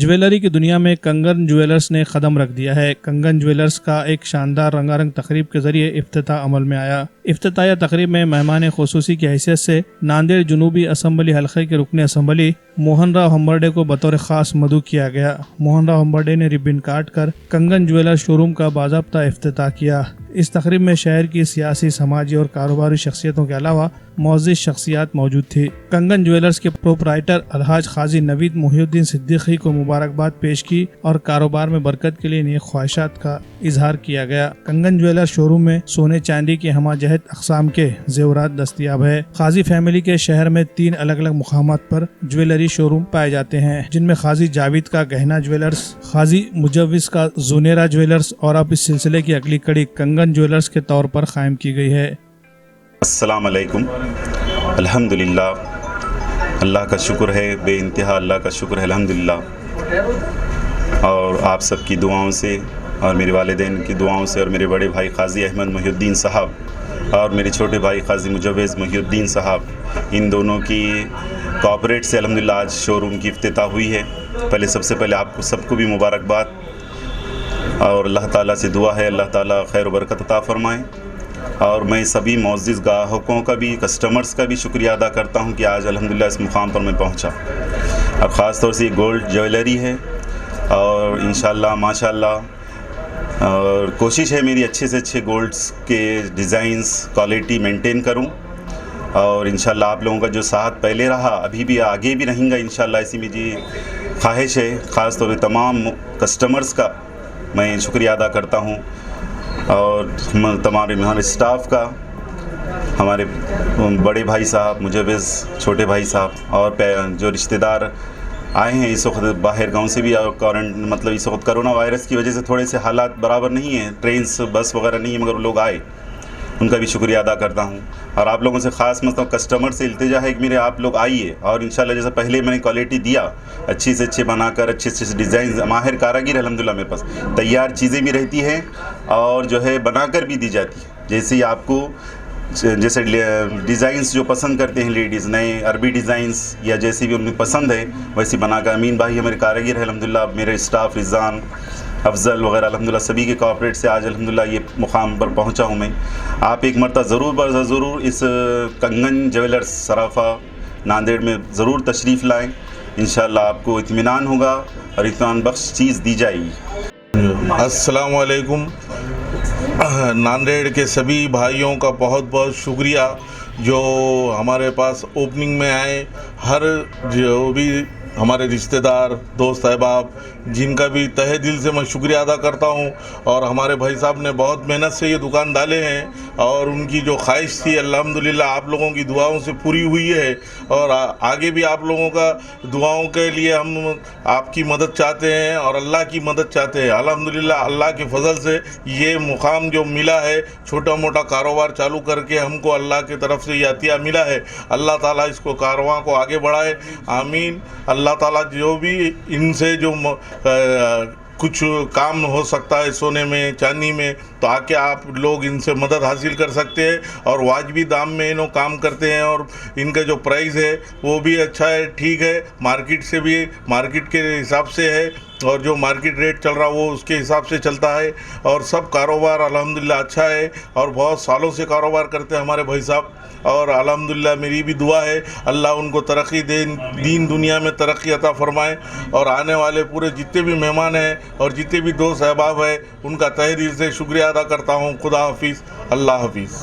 Jewellery की दुनिया में कंगन ज्वेलर्स ने कदम रख दिया है। कंगन ज्वेलर्स का एक शानदार रंगारंग तकरीब के जरिए इफ्तिताह अमल में आया। इफ्तिताह तकरीब में मेहमान खुसूसी की हैसियत से नांदेड़ जुनूबी असम्बली हल्के के रुकन असम्बली मोहन राव हम्बर्डे को बतौर खास मदऊ किया गया। मोहन राव हम्बर्डे ने रिबन काट कर कंगन ज्वेलर शोरूम का बाज़ाब्ता इफ्तिताह किया। इस तकरीब में शहर की सियासी, समाजी और कारोबारी शख्सियतों के अलावा मौजूद शख्सियात मौजूद थी। कंगन ज्वेलर्स के प्रोपराइटर अलहाज खाजी नवीद मोहिउद्दीन सिद्दीकी को मुबारकबाद पेश की और कारोबार में बरकत के लिए नेक ख्वाहिशात का इजहार किया गया। कंगन ज्वेलर शोरूम में सोने चांदी के हमाजहत अक़साम के जेवरात दस्तियाब है। खाजी फैमिली के शहर में 3 अलग अलग मुकामात पर ज्वेलरी शोरूम पाए जाते हैं, जिनमें खाजी जावेद का गहना ज्वेलर्स, खाजी मुजव्विज का जुनेरा ज्वेलर्स और अब इस सिलसिले की अगली कड़ी कंगन ज्वेलर्स के तौर पर कायम की गई है। अस्सलाम अलैकुम। अल्हम्दुलिल्लाह, अल्लाह का शुक्र है, बेइंतहा अल्लाह का शुक्र है अल्हम्दुलिल्लाह। और आप सबकी दुआओं से और मेरे वालिदैन की दुआओं से और मेरे बड़े भाई क़ाज़ी अहमद मोहिउद्दीन साहब और मेरे छोटे भाई क़ाज़ी मुजव्विज मोहिउद्दीन साहब, इन दोनों की कोऑपरेट से अल्हम्दुलिल्लाह आज शोरूम की इफ्तिताह हुई है। पहले सबसे पहले आपको सबको भी मुबारकबाद और अल्लाह ताला से दुआ है अल्लाह ताला खैर व बरकत अता फरमाएँ। और मैं सभी मौजूद ग्राहकों का भी, कस्टमर्स का भी शुक्रिया अदा करता हूं कि आज अल्हम्दुलिल्लाह इस मुकाम पर मैं पहुंचा। और ख़ास तौर से गोल्ड ज्वेलरी है और इंशाअल्लाह माशाअल्लाह और कोशिश है मेरी अच्छे से अच्छे गोल्ड्स के डिज़ाइंस क्वालिटी मेंटेन करूं और इंशाअल्लाह आप लोगों का जो साथ पहले रहा अभी भी आगे भी रहेगा इंशाअल्लाह, ऐसी मेरी ख्वाहिश है। ख़ास तौर पर तमाम कस्टमर्स का मैं शुक्रिया अदा करता हूँ और हमारे स्टाफ का, हमारे बड़े भाई साहब मुजव्विज, छोटे भाई साहब और जो रिश्तेदार आए हैं इस वक्त बाहर गांव से भी, और मतलब इस वक्त कोरोना वायरस की वजह से थोड़े से हालात बराबर नहीं हैं, ट्रेन्स बस वगैरह नहीं है, मगर लोग आए, उनका भी शुक्रिया अदा करता हूं। और आप लोगों से ख़ास मतलब कस्टमर से इल्तिजा है कि मेरे आप लोग आइए और इंशाल्लाह जैसे पहले मैंने क्वालिटी दिया अच्छी से अच्छे बनाकर, अच्छे से डिज़ाइन, माहिर कारागिर अल्हम्दुलिल्लाह मेरे पास तैयार चीज़ें भी रहती हैं और जो है बनाकर भी दी जाती है। जैसे ही आपको जैसे डिज़ाइंस जो पसंद करते हैं लेडीज़, नए अरबी डिज़ाइंस या जैसे भी उनको पसंद है वैसे बनाकर, अमीन भाई हमारे कारागिर है अल्हम्दुलिल्लाह, मेरे स्टाफ रिज़ान, अफजल वगैरह अल्हम्दुलिल्लाह सभी के कोऑपरेट से आज अल्हम्दुलिल्लाह ये मुकाम पर पहुंचा हूं मैं। आप एक मरतबा ज़रूर इस कंगन ज्वेलर्स सराफा नांदेड़ में ज़रूर तशरीफ़ लाएं। इंशाअल्लाह आपको इत्मीनान होगा और इत्मीनान बख्श चीज़ दी जाएगी। अस्सलाम वालेकुम। नांदेड़ के सभी भाइयों का बहुत बहुत शुक्रिया जो हमारे पास ओपनिंग में आए, हर जो भी हमारे रिश्तेदार, दोस्त अहबाब, जिनका भी तहे दिल से मैं शुक्रिया अदा करता हूं। और हमारे भाई साहब ने बहुत मेहनत से ये दुकान डाले हैं और उनकी जो ख्वाहिश थी अल्हम्दुलिल्लाह आप लोगों की दुआओं से पूरी हुई है और आगे भी आप लोगों का दुआओं के लिए हम आपकी मदद चाहते हैं और अल्लाह की मदद चाहते हैं। अल्हम्दुलिल्लाह अल्लाह के फजल से ये मुकाम जो मिला है, छोटा मोटा कारोबार चालू करके हमको अल्लाह की तरफ से ये अतिया मिला है। अल्लाह ताला इसको कारवां को आगे बढ़ाए, आमीन। अल्लाह ताला जो भी इनसे जो कुछ काम हो सकता है सोने में, चांदी में, तो आके आप लोग इनसे मदद हासिल कर सकते हैं और वाजिबी दाम में इन्हों काम करते हैं और इनका जो प्राइस है वो भी अच्छा है, ठीक है, मार्केट से भी, मार्केट के हिसाब से है और जो मार्केट रेट चल रहा वो उसके हिसाब से चलता है और सब कारोबार अल्हम्दुलिल्लाह अच्छा है और बहुत सालों से कारोबार करते हैं हमारे भाई साहब। और अल्हम्दुलिल्लाह मेरी भी दुआ है अल्लाह उनको तरक्की दे, दीन दुनिया में तरक्की अता फरमाए और आने वाले पूरे जितने भी मेहमान हैं और जितने भी दोस्त अहबाब हैं उनका तहे दिल से शुक्रिया अदा करता हूँ। खुदा हाफिज़, अल्लाह हाफिज़।